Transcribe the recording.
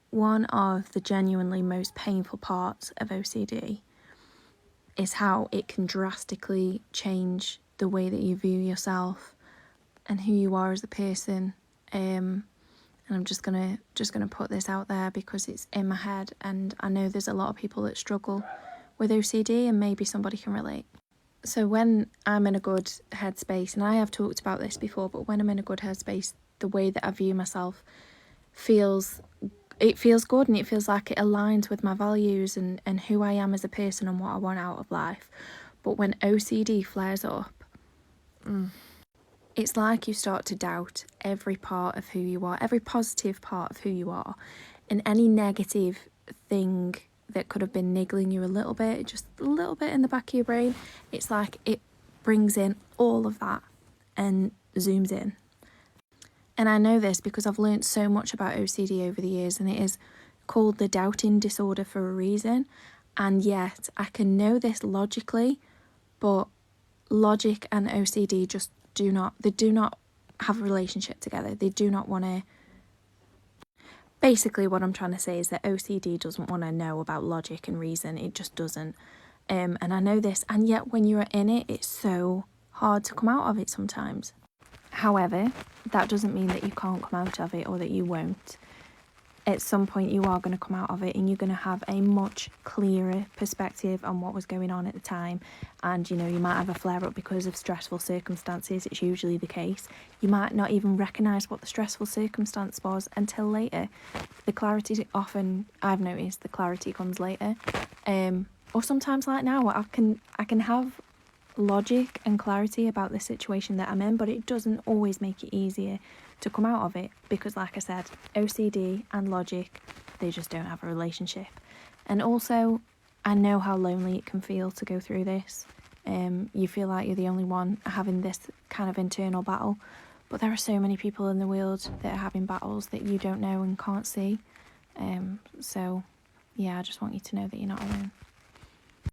one of the genuinely most painful parts of OCD is how it can drastically change the way that you view yourself and who you are as a person. And I'm just gonna put this out there because it's in my head, and I know there's a lot of people that struggle with OCD, and maybe somebody can relate. So when I'm in a good headspace, and I have talked about this before, but when I'm in a good headspace, the way that I view myself feels good, and it feels like it aligns with my values and who I am as a person and what I want out of life. But when OCD flares up, it's like you start to doubt every part of who you are, every positive part of who you are, and any negative thing that could have been niggling you a little bit, just a little bit in the back of your brain, it's like it brings in all of that and zooms in. And I know this because I've learnt so much about OCD over the years, and it is called the doubting disorder for a reason. And yet I can know this logically, but logic and OCD just do not have a relationship together. They do not want to. Basically what I'm trying to say is that OCD doesn't want to know about logic and reason. It just doesn't. And I know this, and yet when you're in it, it's so hard to come out of it sometimes. However, that doesn't mean that you can't come out of it or that you won't. At some point you are going to come out of it, and you're going to have a much clearer perspective on what was going on at the time. And you might have a flare up because of stressful circumstances. It's usually the case. You might not even recognise what the stressful circumstance was until later. The clarity, often I've noticed, the clarity comes later. Or sometimes, like now, I can have logic and clarity about the situation that I'm in, but it doesn't always make it easier to come out of it, because like I said, OCD and logic, they just don't have a relationship. And also, I know how lonely it can feel to go through this. You feel like you're the only one having this kind of internal battle, but there are so many people in the world that are having battles that you don't know and can't see. So yeah, I just want you to know that you're not alone.